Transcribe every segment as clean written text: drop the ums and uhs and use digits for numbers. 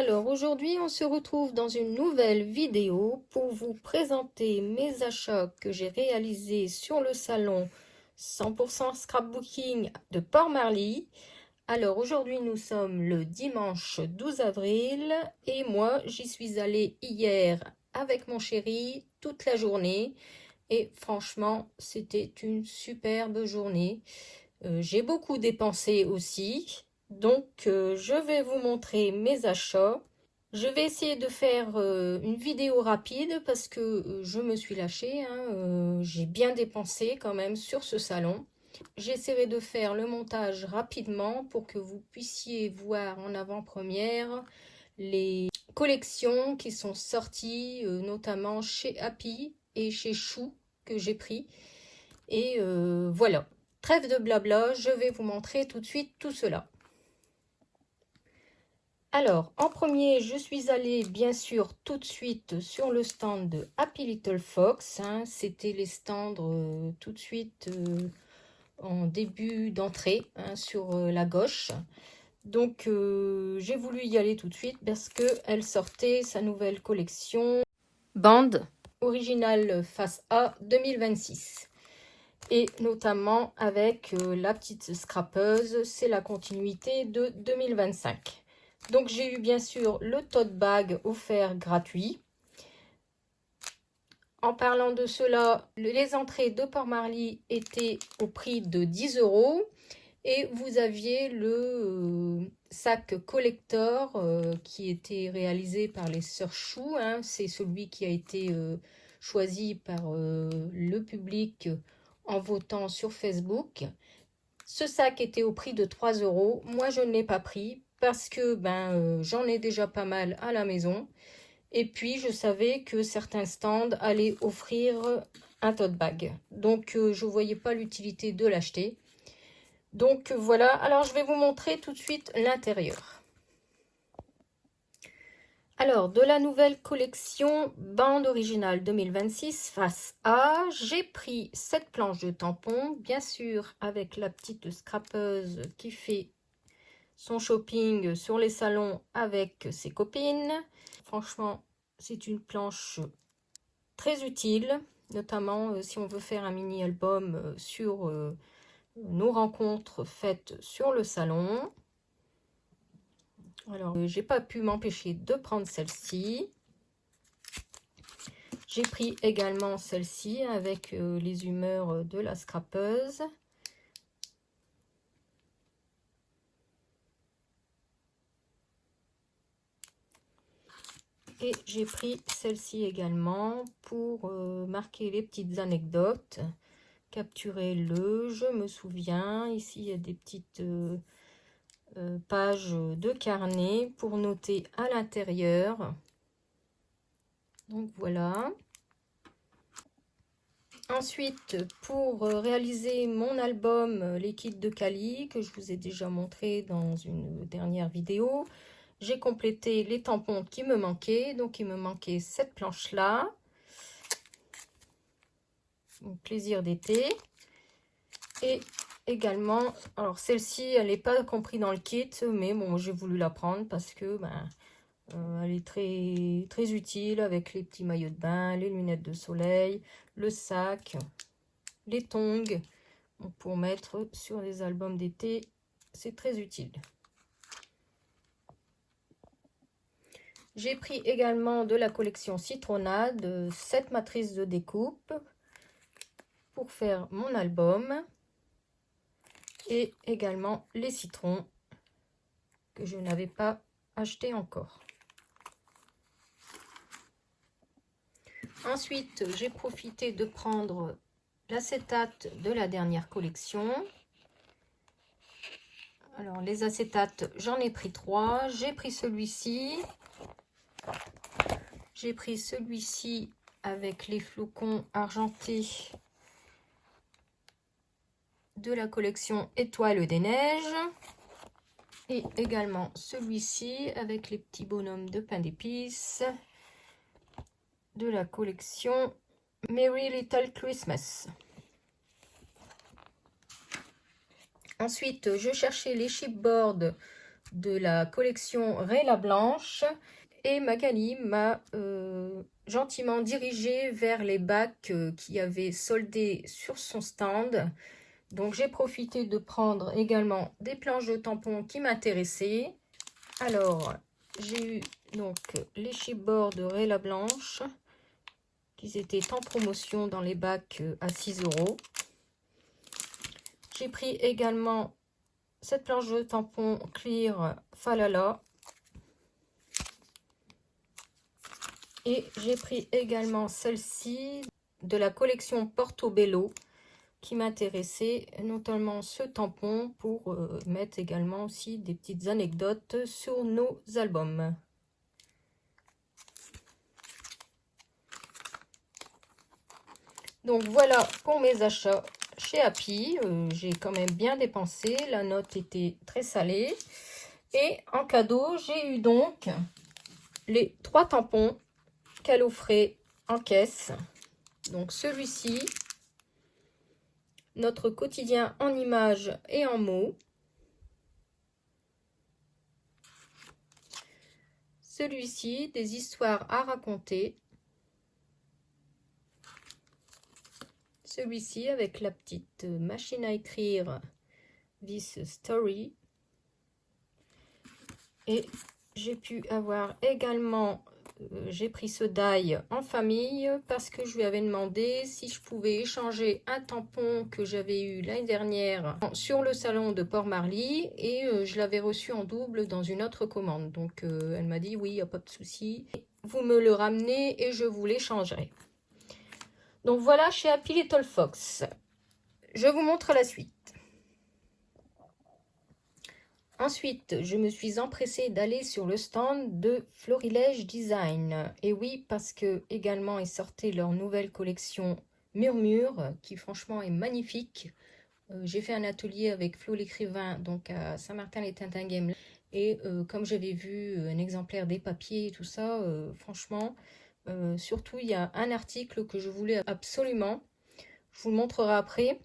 Alors aujourd'hui, on se retrouve dans une nouvelle vidéo pour vous présenter mes achats que j'ai réalisés sur le salon 100% scrapbooking de Port-Marly. Alors aujourd'hui, nous sommes le dimanche 12 avril et moi, j'y suis allée hier avec mon chéri toute la journée et franchement, c'était une superbe journée. J'ai beaucoup dépensé aussi. Donc, je vais vous montrer mes achats. Je vais essayer de faire une vidéo rapide parce que je me suis lâchée, hein, j'ai bien dépensé quand même sur ce salon. J'essaierai de faire le montage rapidement pour que vous puissiez voir en avant-première les collections qui sont sorties, notamment chez Happy et chez Chou que j'ai pris. Et voilà. Trêve de blabla, je vais vous montrer tout de suite tout cela. Alors, en premier, je suis allée bien sûr tout de suite sur le stand de Happy Little Fox. Hein. C'était les stands tout de suite en début d'entrée hein, sur la gauche. Donc, j'ai voulu y aller tout de suite parce qu'elle sortait sa nouvelle collection Band Original Face A 2026. Et notamment avec la petite scrapeuse, c'est la continuité de 2025. Donc j'ai eu bien sûr le tote bag offert gratuit. En parlant de cela, les entrées de Port-Marly étaient au prix de 10 € et vous aviez le sac collector qui était réalisé par les sœurs Chou. Hein. C'est celui qui a été choisi par le public en votant sur Facebook. Ce sac était au prix de 3 €. Moi, je ne l'ai pas pris parce que j'en ai déjà pas mal à la maison. Et puis, je savais que certains stands allaient offrir un tote bag. Donc, je ne voyais pas l'utilité de l'acheter. Donc, voilà. Alors, je vais vous montrer tout de suite l'intérieur. Alors, de la nouvelle collection Bande Originale 2026 face A, j'ai pris cette planche de tampons, bien sûr avec la petite scrapeuse qui fait son shopping sur les salons avec ses copines. Franchement, c'est une planche très utile, notamment si on veut faire un mini-album sur nos rencontres faites sur le salon. Alors, j'ai pas pu m'empêcher de prendre celle-ci. J'ai pris également celle-ci avec les humeurs de la scrapeuse. Et j'ai pris celle-ci également pour marquer les petites anecdotes. Capturez-le, je me souviens. Ici, il y a des petites pages de carnet pour noter à l'intérieur. Donc voilà. Ensuite, pour réaliser mon album Les kits de Cali, que je vous ai déjà montré dans une dernière vidéo, j'ai complété les tampons qui me manquaient. Donc, il me manquait cette planche-là. Plaisir d'été. Et également, alors celle-ci, elle n'est pas comprise dans le kit, mais bon, j'ai voulu la prendre parce que elle est très utile avec les petits maillots de bain, les lunettes de soleil, le sac, les tongs. Donc, pour mettre sur les albums d'été, c'est très utile. J'ai pris également de la collection Citronnade, cette matrice de découpe pour faire mon album. Et également les citrons que je n'avais pas acheté encore. Ensuite, j'ai profité de prendre l'acétate de la dernière collection. Alors, les acétates, j'en ai pris 3. J'ai pris celui-ci. J'ai pris celui-ci avec les flocons argentés de la collection Étoiles des Neiges. Et également celui-ci avec les petits bonhommes de pain d'épices de la collection Merry Little Christmas. Ensuite, je cherchais les chipboards de la collection Réla Blanche et Magali m'a gentiment dirigée vers les bacs qui avaient soldé sur son stand. Donc j'ai profité de prendre également des planches de tampons qui m'intéressaient. Alors j'ai eu donc les chipboards de Réla Blanche qui étaient en promotion dans les bacs à 6 €. J'ai pris également cette planche de tampons Clear Falala. Et j'ai pris également celle-ci de la collection Portobello qui m'intéressait, notamment ce tampon pour mettre également aussi des petites anecdotes sur nos albums. Donc voilà pour mes achats chez Happy. J'ai quand même bien dépensé, la note était très salée. Et en cadeau, j'ai eu donc les 3 tampons qu'elle offrait en caisse. Donc celui-ci, notre quotidien en images et en mots. Celui-ci, des histoires à raconter. Celui-ci avec la petite machine à écrire This Story. Et j'ai pu avoir également, j'ai pris ce die en famille parce que je lui avais demandé si je pouvais échanger un tampon que j'avais eu l'année dernière sur le salon de Port-Marly et je l'avais reçu en double dans une autre commande. Donc elle m'a dit oui, il n'y a pas de souci. Vous me le ramenez et je vous l'échangerai. Donc voilà chez Happy Little Fox. Je vous montre la suite. Ensuite, je me suis empressée d'aller sur le stand de Florilège Design. Et oui, parce que également ils sortaient leur nouvelle collection Murmure, qui franchement est magnifique. J'ai fait un atelier avec Flo l'écrivain, donc à Saint-Martin-les-Tintinguem. Et comme j'avais vu un exemplaire des papiers et tout ça, franchement, surtout il y a un article que je voulais absolument. Je vous le montrerai après.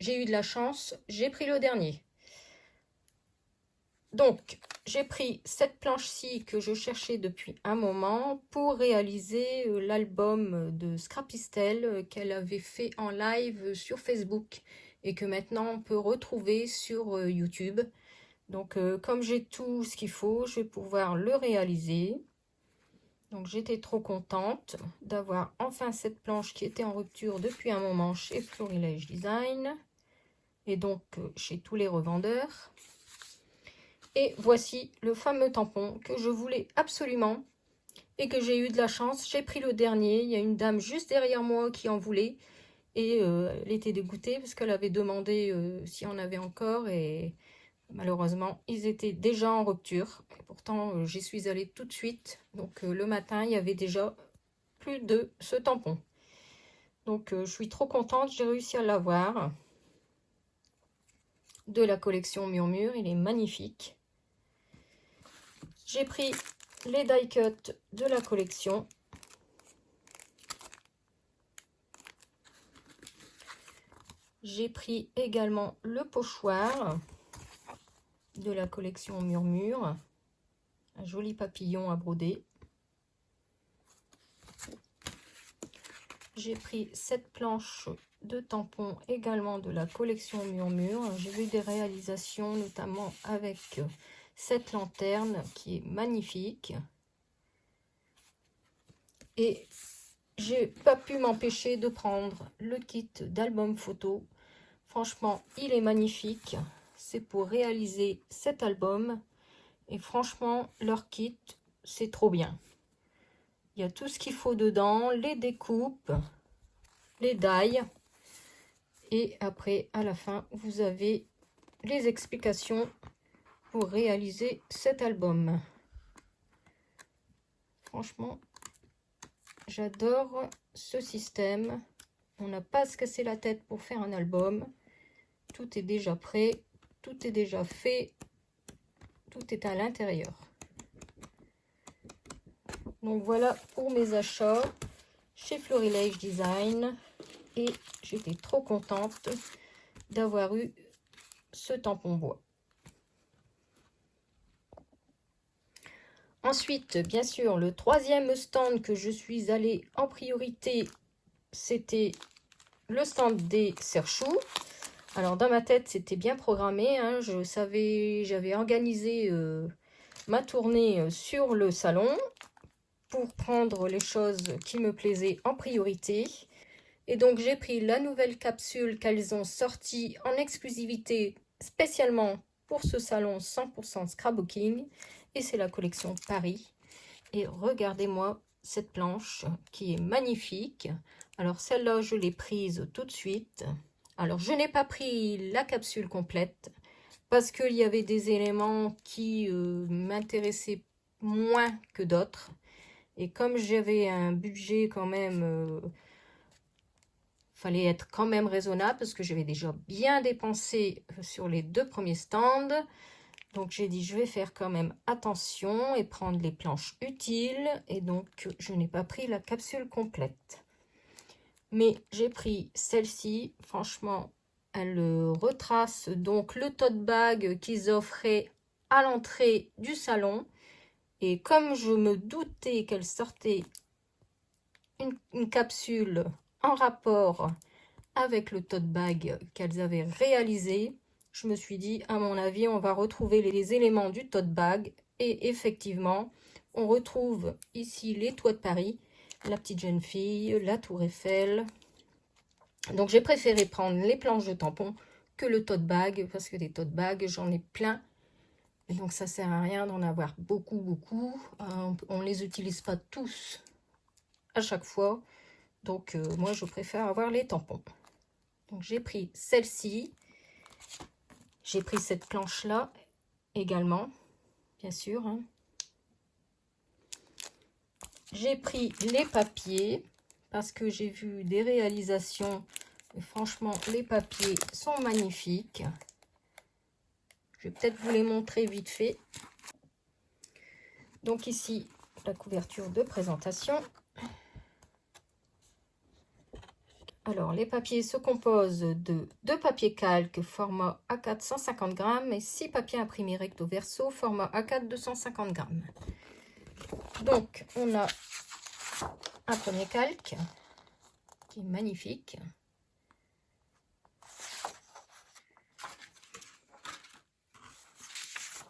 J'ai eu de la chance, j'ai pris le dernier. Donc, j'ai pris cette planche-ci que je cherchais depuis un moment pour réaliser l'album de Scrapistel qu'elle avait fait en live sur Facebook et que maintenant on peut retrouver sur YouTube. Donc, comme j'ai tout ce qu'il faut, je vais pouvoir le réaliser. Donc, j'étais trop contente d'avoir enfin cette planche qui était en rupture depuis un moment chez Florilège Design et donc chez tous les revendeurs. Et voici le fameux tampon que je voulais absolument et que j'ai eu de la chance. J'ai pris le dernier. Il y a une dame juste derrière moi qui en voulait. Et elle était dégoûtée parce qu'elle avait demandé s'il y en avait encore. Et malheureusement, ils étaient déjà en rupture. Et pourtant, j'y suis allée tout de suite. Donc le matin, il y avait déjà plus de ce tampon. Donc je suis trop contente. J'ai réussi à l'avoir. De la collection Murmure. Il est magnifique. J'ai pris les die cuts de la collection. J'ai pris également le pochoir de la collection Murmure. Un joli papillon à broder. J'ai pris cette planche de tampons également de la collection Murmure. J'ai vu des réalisations notamment avec cette lanterne qui est magnifique. Et j'ai pas pu m'empêcher de prendre le kit d'album photo. Franchement, il est magnifique. C'est pour réaliser cet album. Et franchement, leur kit, c'est trop bien. Il y a tout ce qu'il faut dedans, les découpes, les die. Et après, à la fin, vous avez les explications pour réaliser cet album. Franchement, j'adore ce système. On n'a pas à se casser la tête pour faire un album. Tout est déjà prêt, tout est déjà fait, tout est à l'intérieur. Donc voilà pour mes achats chez Florilège Design. Et j'étais trop contente d'avoir eu ce tampon bois. Ensuite, bien sûr, le troisième stand que je suis allée en priorité, c'était le stand des serre-choux. Alors dans ma tête, c'était bien programmé, hein. Je savais, j'avais organisé ma tournée sur le salon pour prendre les choses qui me plaisaient en priorité. Et donc j'ai pris la nouvelle capsule qu'elles ont sortie en exclusivité spécialement pour ce salon 100% scrapbooking. Et c'est la collection Paris. Et regardez-moi cette planche qui est magnifique. Alors celle-là, je l'ai prise tout de suite. Alors je n'ai pas pris la capsule complète parce qu'il y avait des éléments qui m'intéressaient moins que d'autres. Et comme j'avais un budget quand même, fallait être quand même raisonnable parce que j'avais déjà bien dépensé sur les 2 premiers stands. Donc j'ai dit je vais faire quand même attention et prendre les planches utiles. Et donc je n'ai pas pris la capsule complète. Mais j'ai pris celle-ci. Franchement, elle retrace donc le tote bag qu'ils offraient à l'entrée du salon. Et comme je me doutais qu'elle sortait une capsule en rapport avec le tote bag qu'elles avaient réalisé, je me suis dit, à mon avis, on va retrouver les éléments du tote bag. Et effectivement, on retrouve ici les toits de Paris, la petite jeune fille, la tour Eiffel. Donc, j'ai préféré prendre les planches de tampons que le tote bag, parce que des tote bags, j'en ai plein. Et donc, ça sert à rien d'en avoir beaucoup. On ne les utilise pas tous à chaque fois. Donc, moi, je préfère avoir les tampons. Donc, j'ai pris celle-ci. J'ai pris cette planche-là également, bien sûr. Hein. J'ai pris les papiers parce que j'ai vu des réalisations. Et franchement, les papiers sont magnifiques. Je vais peut-être vous les montrer vite fait. Donc ici, la couverture de présentation. Alors, les papiers se composent de 2 papiers calques format A4 150 grammes et 6 papiers imprimés recto verso format A4 250 grammes. Donc, on a un premier calque qui est magnifique.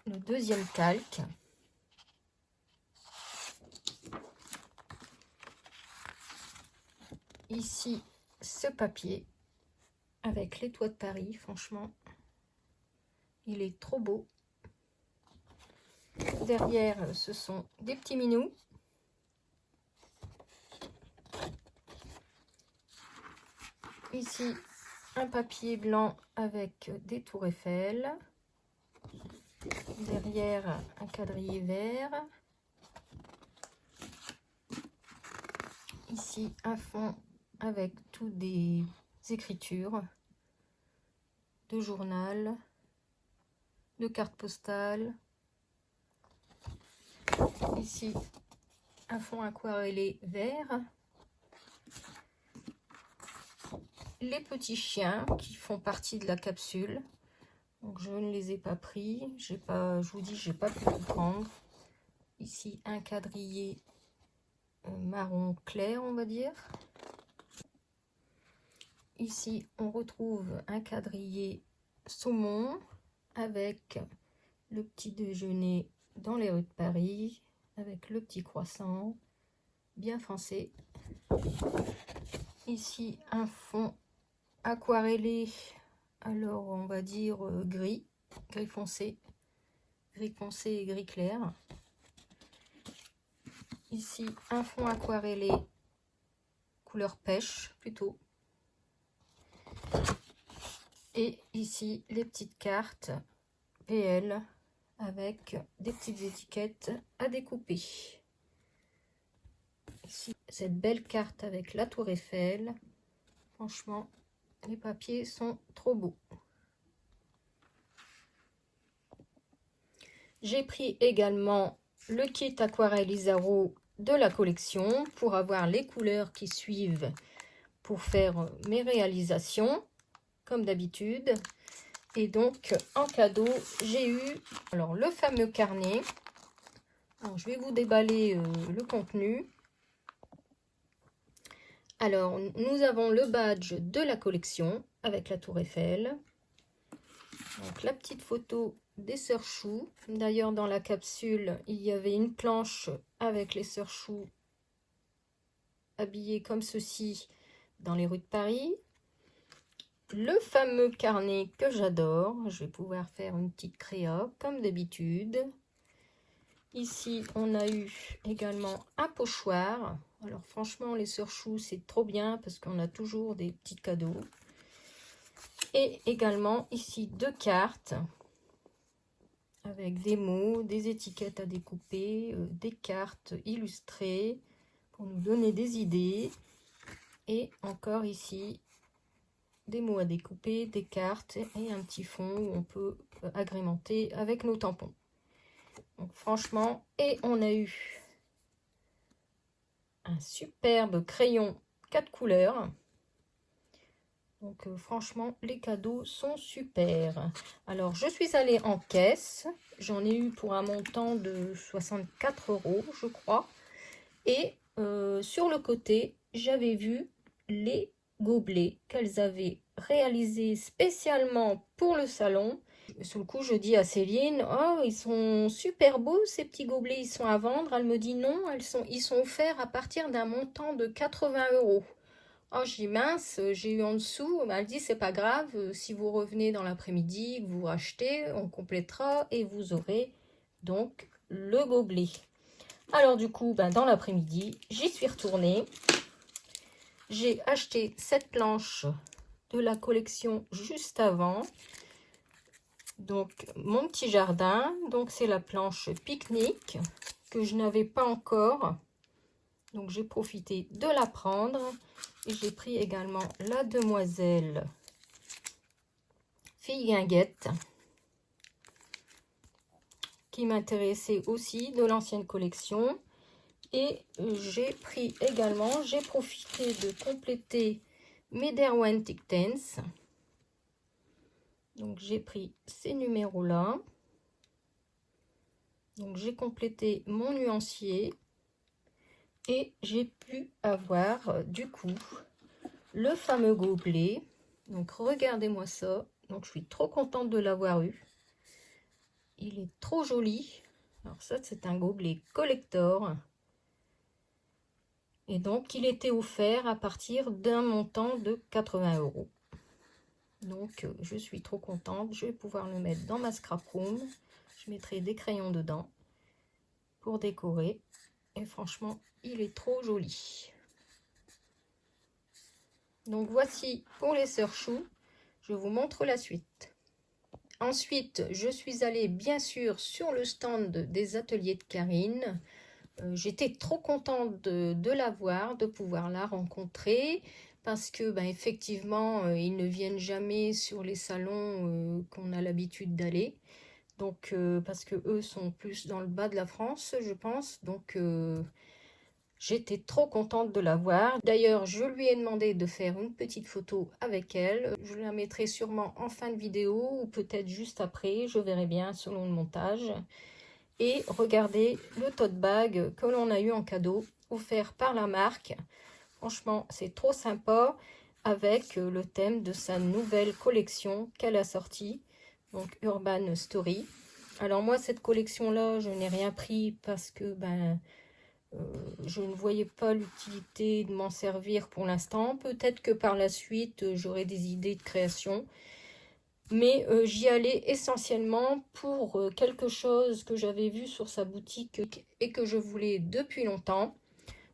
Le deuxième calque. Ici, ce papier avec les toits de Paris, franchement, il est trop beau. Derrière, ce sont des petits minous. Ici, un papier blanc avec des tours Eiffel. Derrière, un quadrillé vert. Ici, un fond avec toutes des écritures de journal, de cartes postales. Ici, un fond aquarellé vert. Les petits chiens qui font partie de la capsule. Donc, je ne les ai pas pris. Je vous dis, j'ai pas pu tout prendre. Ici, un quadrillé marron clair, on va dire. Ici, on retrouve un quadrillé saumon avec le petit déjeuner dans les rues de Paris, avec le petit croissant, bien français. Ici, un fond aquarellé, alors on va dire gris foncé et gris clair. Ici, un fond aquarellé couleur pêche plutôt. Et ici, les petites cartes PL avec des petites étiquettes à découper. Ici, cette belle carte avec la tour Eiffel. Franchement, les papiers sont trop beaux. J'ai pris également le kit aquarelle Isaro de la collection pour avoir les couleurs qui suivent pour faire mes réalisations comme d'habitude. Et donc en cadeau j'ai eu alors le fameux carnet Alors, je vais vous déballer le contenu. Alors, nous avons le badge de la collection avec la Tour Eiffel. Donc, la petite photo des sœurs Chou. D'ailleurs, dans la capsule, il y avait une planche avec les sœurs Chou habillées comme ceci dans les rues de Paris. Le fameux carnet que j'adore. Je vais pouvoir faire une petite créa comme d'habitude. Ici, on a eu également un pochoir. Alors franchement, les sœurs Chou, c'est trop bien parce qu'on a toujours des petits cadeaux. Et également ici 2 cartes avec des mots, des étiquettes à découper, des cartes illustrées pour nous donner des idées. Et encore ici, des mots à découper, des cartes et un petit fond où on peut agrémenter avec nos tampons. Donc franchement, et on a eu un superbe crayon 4 couleurs. Donc franchement, les cadeaux sont super. Alors, je suis allée en caisse. J'en ai eu pour un montant de 64 €, je crois. Et sur le côté, j'avais vu les gobelets qu'elles avaient réalisés spécialement pour le salon. Sur le coup, je dis à Céline, oh, ils sont super beaux ces petits gobelets, ils sont à vendre. Elle me dit non, ils sont offerts à partir d'un montant de 80 €. Oh, je dis mince, j'ai eu en dessous. Elle dit c'est pas grave, si vous revenez dans l'après-midi, que vous rachetez, on complétera et vous aurez donc le gobelet. Alors du coup, dans l'après-midi, j'y suis retournée. J'ai acheté cette planche de la collection juste avant. Donc mon petit jardin, donc c'est la planche pique-nique que je n'avais pas encore. Donc j'ai profité de la prendre. Et j'ai pris également la demoiselle Fille Guinguette qui m'intéressait aussi de l'ancienne collection. Et j'ai pris également, j'ai profité de compléter mes Derwent Tiktens. Donc j'ai pris ces numéros-là. Donc j'ai complété mon nuancier. Et j'ai pu avoir du coup le fameux gobelet. Donc regardez-moi ça. Donc je suis trop contente de l'avoir eu. Il est trop joli. Alors ça, c'est un gobelet collector. Et donc il était offert à partir d'un montant de 80 €. Donc je suis trop contente. Je vais pouvoir le mettre dans ma scrap room. Je mettrai des crayons dedans pour décorer. Et franchement, il est trop joli. Donc voici pour les sœurs Chou. Je vous montre la suite. Ensuite, je suis allée bien sûr sur le stand des ateliers de Karine. J'étais trop contente de la voir, de pouvoir la rencontrer, parce que effectivement, ils ne viennent jamais sur les salons qu'on a l'habitude d'aller. Donc, parce que eux sont plus dans le bas de la France, je pense. Donc, j'étais trop contente de la voir. D'ailleurs, je lui ai demandé de faire une petite photo avec elle. Je la mettrai sûrement en fin de vidéo ou peut-être juste après. Je verrai bien selon le montage. Et regardez le tote bag que l'on a eu en cadeau, offert par la marque. Franchement, c'est trop sympa avec le thème de sa nouvelle collection qu'elle a sortie. Donc, Urban Story. Alors moi, cette collection-là, je n'ai rien pris parce que je ne voyais pas l'utilité de m'en servir pour l'instant. Peut-être que par la suite, j'aurai des idées de création. Mais j'y allais essentiellement pour quelque chose que j'avais vu sur sa boutique et que je voulais depuis longtemps.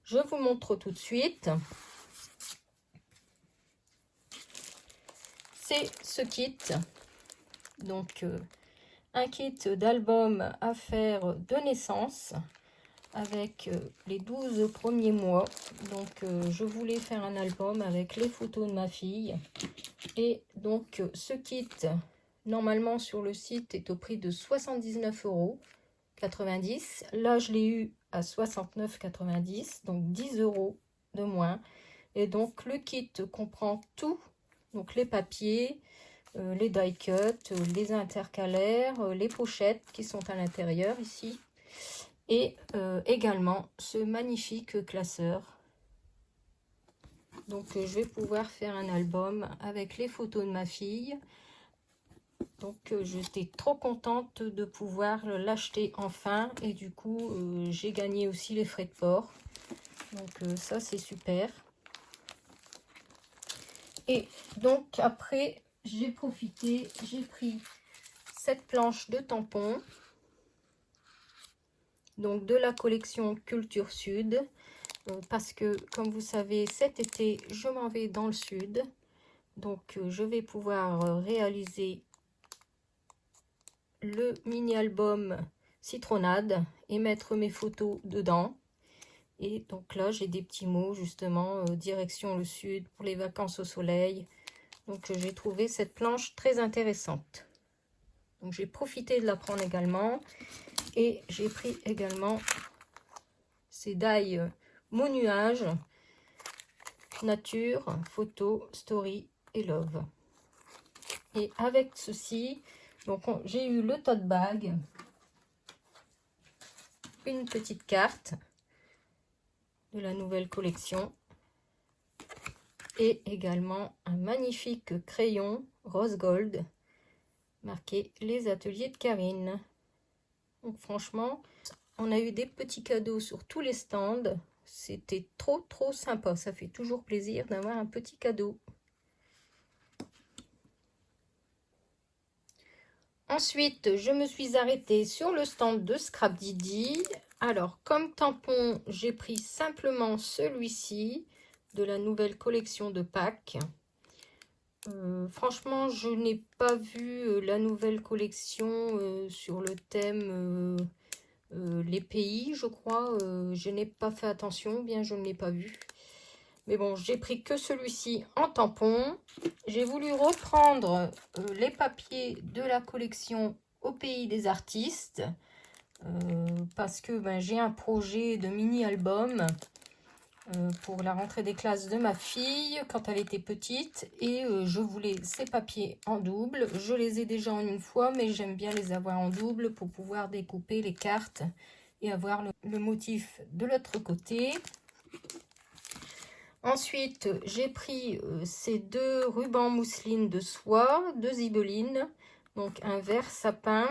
Je vous montre tout de suite. C'est ce kit. Donc, un kit d'album à faire de naissance avec les 12 premiers mois. Donc je voulais faire un album avec les photos de ma fille. Et donc ce kit, normalement sur le site, est au prix de 79,90 €. Là, je l'ai eu à 69,90 €, donc 10 € de moins. Et donc le kit comprend tout, donc les papiers, les die cuts, les intercalaires, les pochettes qui sont à l'intérieur ici. Et également ce magnifique classeur. Donc je vais pouvoir faire un album avec les photos de ma fille. Donc j'étais trop contente de pouvoir l'acheter enfin. Et du coup j'ai gagné aussi les frais de port. Donc ça c'est super. Et donc après j'ai profité, j'ai pris cette planche de tampons. Donc de la collection Culture Sud. Parce que comme vous savez cet été je m'en vais dans le sud. Donc je vais pouvoir réaliser le mini album Citronnade et mettre mes photos dedans. Et donc là j'ai des petits mots justement direction le sud pour les vacances au soleil. Donc j'ai trouvé cette planche très intéressante. Donc j'ai profité de la prendre également. Et j'ai pris également ces die Mon Nuage, Nature, Photo, Story et Love. Et avec ceci, donc j'ai eu le tote bag, une petite carte de la nouvelle collection et également un magnifique crayon rose gold marqué les ateliers de Karine. Donc franchement, on a eu des petits cadeaux sur tous les stands. C'était trop sympa. Ça fait toujours plaisir d'avoir un petit cadeau. Ensuite, je me suis arrêtée sur le stand de Scrap Didi. Alors, comme tampon, j'ai pris simplement celui-ci de la nouvelle collection de Pâques. Franchement, je n'ai pas vu la nouvelle collection sur le thème les pays, je crois. Je n'ai pas fait attention, bien je ne l'ai pas vu. Mais bon, j'ai pris que celui-ci en tampon. J'ai voulu reprendre les papiers de la collection Au Pays des Artistes. Parce que j'ai un projet de mini-album pour la rentrée des classes de ma fille quand elle était petite. Et je voulais ces papiers en double. Je les ai déjà en une fois, mais j'aime bien les avoir en double pour pouvoir découper les cartes et avoir le motif de l'autre côté. Ensuite, j'ai pris ces deux rubans mousseline de soie de Zibeline, donc un vert sapin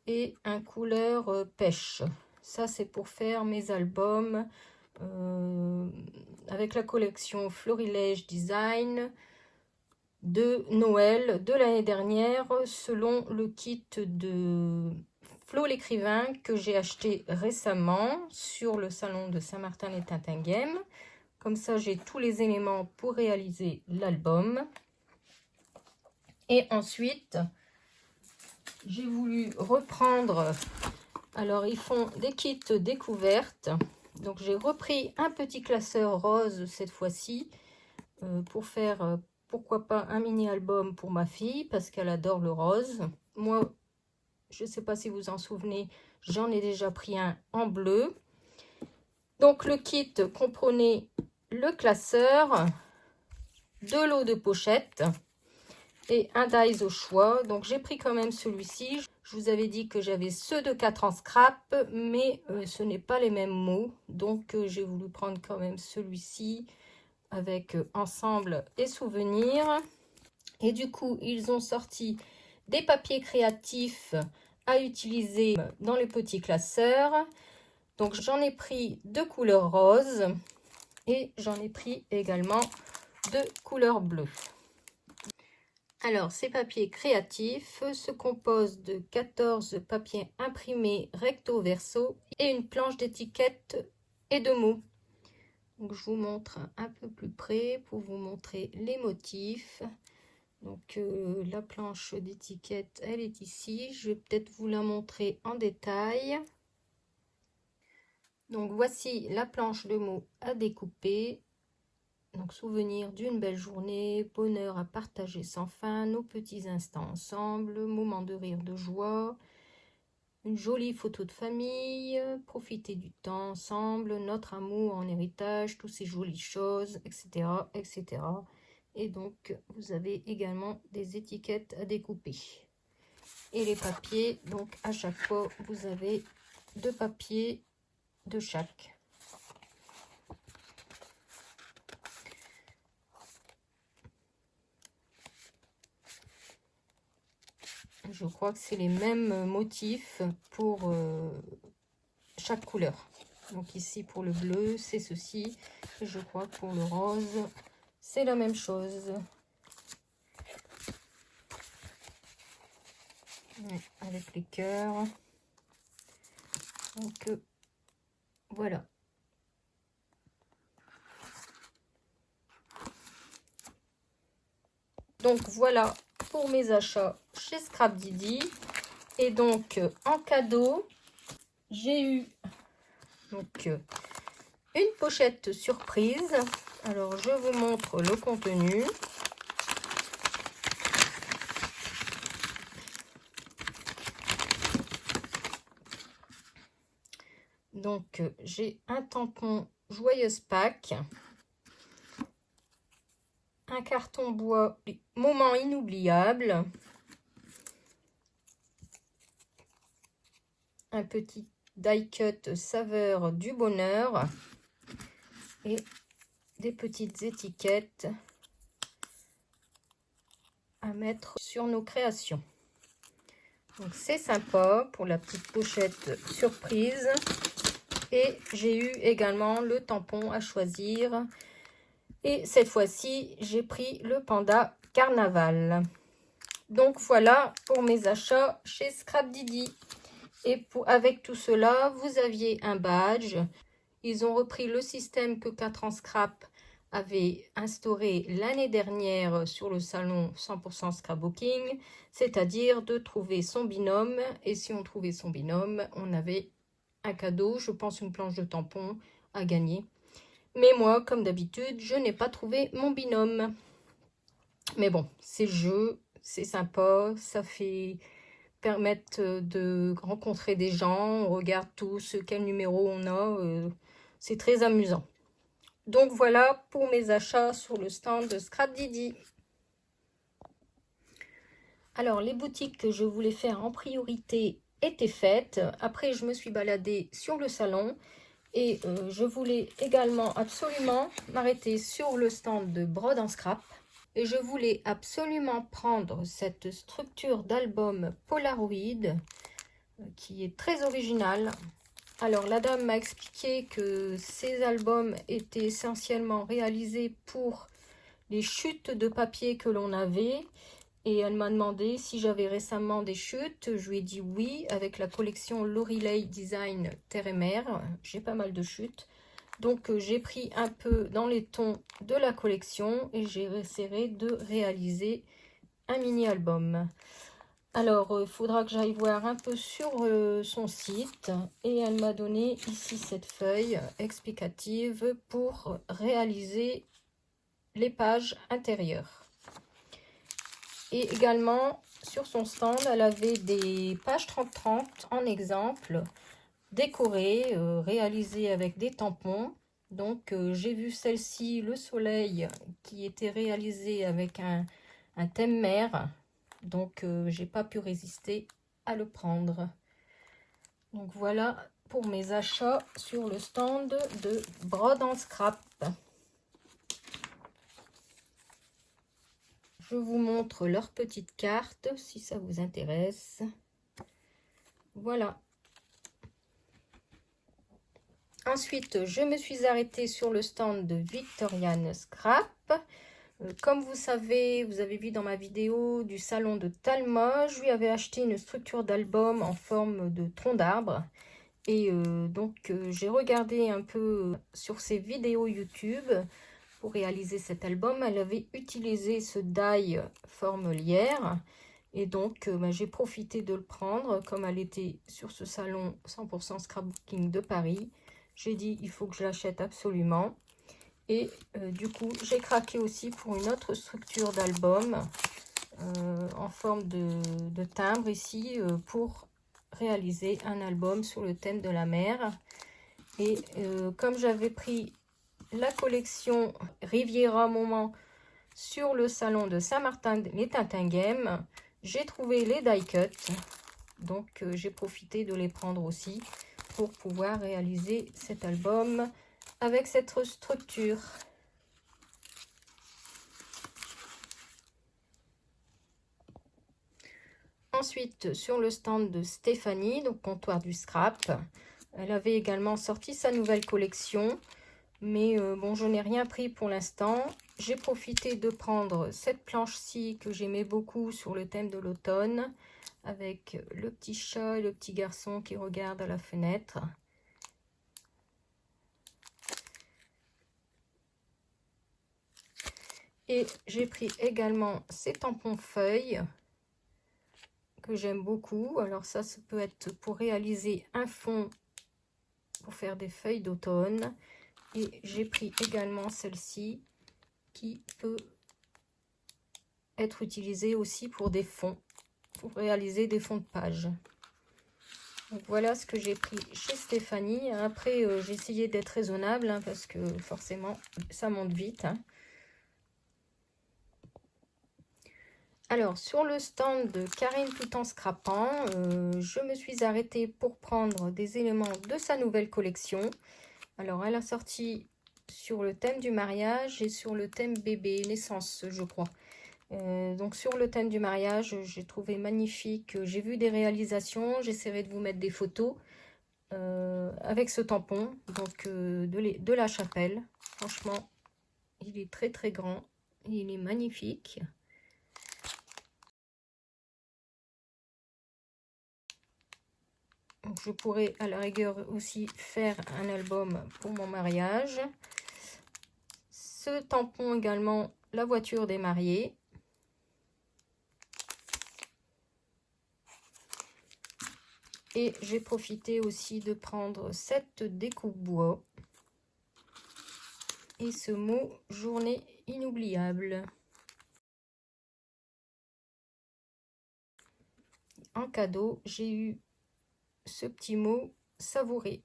et un couleur pêche. Ça, c'est pour faire mes albums avec la collection Florilège Design de Noël de l'année dernière, selon le kit de Flo l'écrivain que j'ai acheté récemment sur le salon de Saint-Martin-les-Tintinguem. Comme ça, j'ai tous les éléments pour réaliser l'album. Et ensuite, j'ai voulu reprendre... Alors, ils font des kits découvertes. Donc, j'ai repris un petit classeur rose cette fois-ci pour faire, pourquoi pas, un mini-album pour ma fille parce qu'elle adore le rose. Moi, je ne sais pas si vous en souvenez, j'en ai déjà pris un en bleu. Donc, le kit comprenait le classeur, de l'eau de pochette et un dies au choix. Donc j'ai pris quand même celui-ci. Je vous avais dit que j'avais ceux de 4 en scrap, mais ce n'est pas les mêmes mots. Donc j'ai voulu prendre quand même celui-ci avec ensemble et souvenirs. Et du coup, ils ont sorti des papiers créatifs à utiliser dans les petits classeurs. Donc j'en ai pris de couleur rose et j'en ai pris également de couleur bleue. Alors, ces papiers créatifs se composent de 14 papiers imprimés recto verso et une planche d'étiquettes et de mots. Donc, je vous montre un peu plus près pour vous montrer les motifs. Donc, la planche d'étiquette, elle est ici. Je vais peut-être vous la montrer en détail. Donc, voici la planche de mots à découper. Donc, souvenir d'une belle journée, bonheur à partager sans fin, nos petits instants ensemble, moment de rire, de joie, une jolie photo de famille, profiter du temps ensemble, notre amour en héritage, toutes ces jolies choses, etc., etc. Et donc, vous avez également des étiquettes à découper. Et les papiers, donc à chaque fois, vous avez de papier de chaque. Je crois que c'est les mêmes motifs pour chaque couleur. Donc ici pour le bleu, c'est ceci. Et je crois que pour le rose, c'est la même chose. Ouais, avec les cœurs. Donc voilà. Donc voilà pour mes achats chez Scrap Didi. Et donc en cadeau, j'ai eu donc une pochette surprise. Alors je vous montre le contenu. Donc j'ai un tampon Joyeuse Pâques, un carton bois Moment inoubliable, un petit die cut saveur du bonheur et des petites étiquettes à mettre sur nos créations. Donc c'est sympa pour la petite pochette surprise. Et j'ai eu également le tampon à choisir. Et cette fois-ci, j'ai pris le panda carnaval. Donc voilà pour mes achats chez Scrap Didi. Et avec tout cela, vous aviez un badge. Ils ont repris le système que 4 ans Scrap avait instauré l'année dernière sur le salon 100% Scrapbooking, c'est-à-dire de trouver son binôme. Et si on trouvait son binôme, on avait un cadeau, je pense une planche de tampon à gagner. Mais moi, comme d'habitude, je n'ai pas trouvé mon binôme. Mais bon, c'est le jeu, c'est sympa, ça fait permettre de rencontrer des gens, on regarde tous quel numéro on a, c'est très amusant. Donc voilà pour mes achats sur le stand de Scrap Didi. Alors les boutiques que je voulais faire en priorité étaient faites. Après je me suis baladée sur le salon et je voulais également absolument m'arrêter sur le stand de Brode en Scrap. Et je voulais absolument prendre cette structure d'album Polaroid qui est très originale. Alors la dame m'a expliqué que ces albums étaient essentiellement réalisés pour les chutes de papier que l'on avait. Et elle m'a demandé si j'avais récemment des chutes. Je lui ai dit oui, avec la collection Lorelei Design Terre et Mer. J'ai pas mal de chutes. Donc j'ai pris un peu dans les tons de la collection et j'ai essayé de réaliser un mini-album. Alors, il faudra que j'aille voir un peu sur son site. Et elle m'a donné ici cette feuille explicative pour réaliser les pages intérieures. Et également, sur son stand, elle avait des pages 30-30 en exemple, décorées, réalisées avec des tampons. Donc, j'ai vu celle-ci, le soleil, qui était réalisée avec un thème mer. Donc, j'ai pas pu résister à le prendre. Donc, voilà pour mes achats sur le stand de Brode en Scrap. Je vous montre leur petite carte si ça vous intéresse. Voilà. Ensuite, je me suis arrêtée sur le stand de Victorian Scrap. Comme vous savez, vous avez vu dans ma vidéo du salon de Talma, je lui avais acheté une structure d'album en forme de tronc d'arbre. Et donc, j'ai regardé un peu sur ses vidéos YouTube pour réaliser cet album. Elle avait utilisé ce die forme lierre. Et donc, j'ai profité de le prendre. Comme elle était sur ce salon 100% Scrapbooking de Paris, j'ai dit, il faut que je l'achète absolument. Et du coup, j'ai craqué aussi pour une autre structure d'album en forme de timbre ici pour réaliser un album sur le thème de la mer. Et comme j'avais pris la collection Riviera Moment sur le salon de Saint-Martin les Tintinguem, j'ai trouvé les die cut. Donc j'ai profité de les prendre aussi. pour pouvoir réaliser cet album avec cette structure. Ensuite, sur le stand de Stéphanie, donc Comptoir du Scrap, elle avait également sorti sa nouvelle collection. Mais bon, je n'ai rien pris pour l'instant. J'ai profité de prendre cette planche-ci que j'aimais beaucoup sur le thème de l'automne, avec le petit chat et le petit garçon qui regardent à la fenêtre. Et j'ai pris également ces tampons feuilles que j'aime beaucoup. Alors ça peut être pour réaliser un fond pour faire des feuilles d'automne. Et j'ai pris également celle-ci qui peut être utilisée aussi pour des fonds, pour réaliser des fonds de page. Donc voilà ce que j'ai pris chez Stéphanie. Après, j'ai essayé d'être raisonnable hein, parce que forcément, ça monte vite. Hein. Alors, sur le stand de Karine tout en scrapant, je me suis arrêtée pour prendre des éléments de sa nouvelle collection. Alors, elle a sorti sur le thème du mariage et sur le thème bébé, naissance, je crois. Donc sur le thème du mariage, j'ai trouvé magnifique. J'ai vu des réalisations, j'essaierai de vous mettre des photos avec ce tampon donc de la chapelle. Franchement, il est très très grand, il est magnifique. Donc je pourrais à la rigueur aussi faire un album pour mon mariage. Ce tampon également, la voiture des mariés. Et j'ai profité aussi de prendre cette découpe bois et ce mot journée inoubliable. En cadeau, j'ai eu ce petit mot savourer.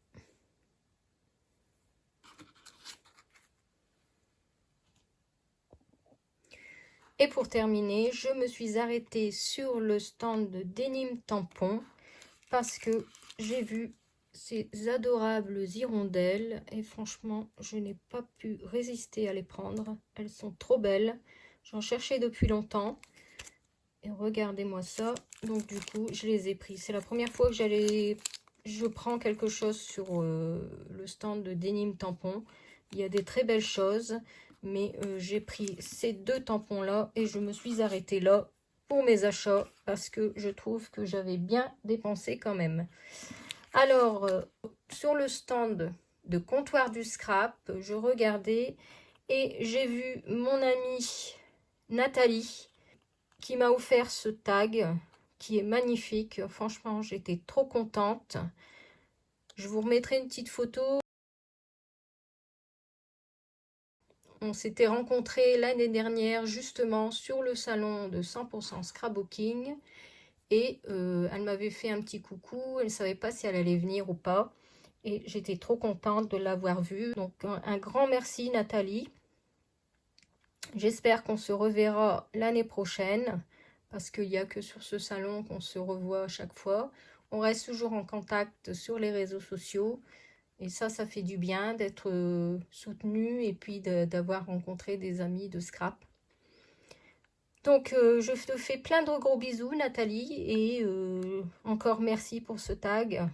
Et pour terminer, je me suis arrêtée sur le stand de Denim Tampon parce que j'ai vu ces adorables hirondelles et franchement, je n'ai pas pu résister à les prendre. Elles sont trop belles. J'en cherchais depuis longtemps. Et regardez-moi ça. Donc du coup, je les ai pris. C'est la première fois que je prends quelque chose sur le stand de Denim Tampon. Il y a des très belles choses. Mais j'ai pris ces deux tampons là et je me suis arrêtée là pour mes achats parce que je trouve que j'avais bien dépensé quand même. Alors, sur le stand de Comptoir du Scrap, je regardais et j'ai vu mon amie Nathalie qui m'a offert ce tag qui est magnifique. Franchement, j'étais trop contente. Je vous remettrai une petite photo. On s'était rencontrés l'année dernière justement sur le salon de 100% Scrapbooking et elle m'avait fait un petit coucou, elle ne savait pas si elle allait venir ou pas et j'étais trop contente de l'avoir vue. Donc un grand merci Nathalie. J'espère qu'on se reverra l'année prochaine parce qu'il n'y a que sur ce salon qu'on se revoit à chaque fois. On reste toujours en contact sur les réseaux sociaux. Et ça fait du bien d'être soutenu et puis d'avoir rencontré des amis de scrap. Donc, je te fais plein de gros bisous, Nathalie. Et encore merci pour ce tag.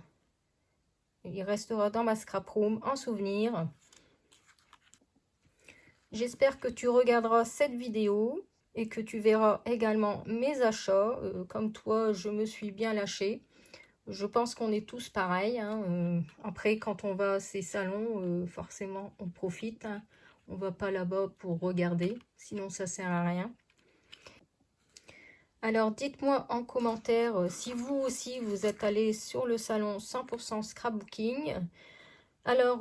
Il restera dans ma scrap room en souvenir. J'espère que tu regarderas cette vidéo et que tu verras également mes achats. Comme toi, je me suis bien lâchée. Je pense qu'on est tous pareils. Hein. Après, quand on va à ces salons, forcément, on profite. Hein. On ne va pas là-bas pour regarder, sinon ça ne sert à rien. Alors, dites-moi en commentaire si vous aussi, vous êtes allé sur le salon 100% Scrapbooking. Alors,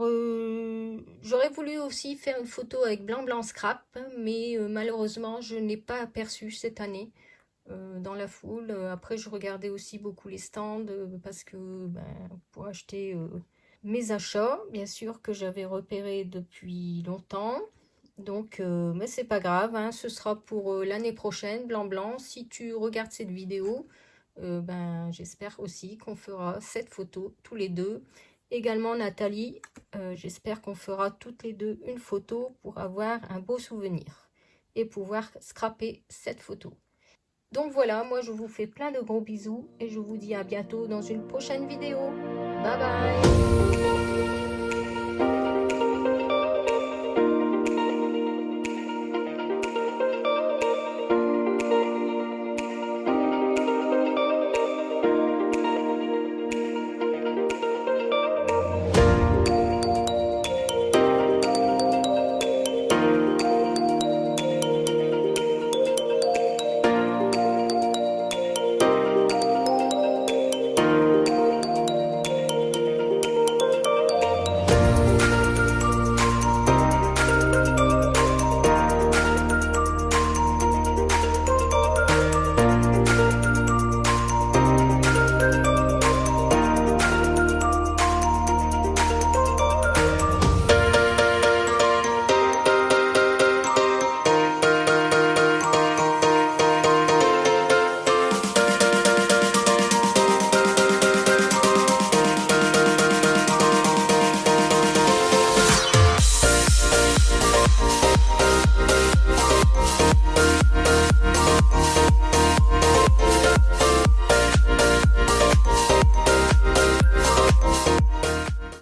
j'aurais voulu aussi faire une photo avec Blanc Blanc Scrap, mais malheureusement, je n'ai pas aperçu cette année. Dans la foule. Après, je regardais aussi beaucoup les stands parce que pour acheter mes achats, bien sûr que j'avais repéré depuis longtemps. Donc, mais c'est pas grave, hein, ce sera pour l'année prochaine, Blanc Blanc. Si tu regardes cette vidéo, j'espère aussi qu'on fera cette photo tous les deux Également Nathalie, j'espère qu'on fera toutes les deux une photo pour avoir un beau souvenir et pouvoir scraper cette photo. Donc voilà, moi je vous fais plein de gros bisous et je vous dis à bientôt dans une prochaine vidéo. Bye bye!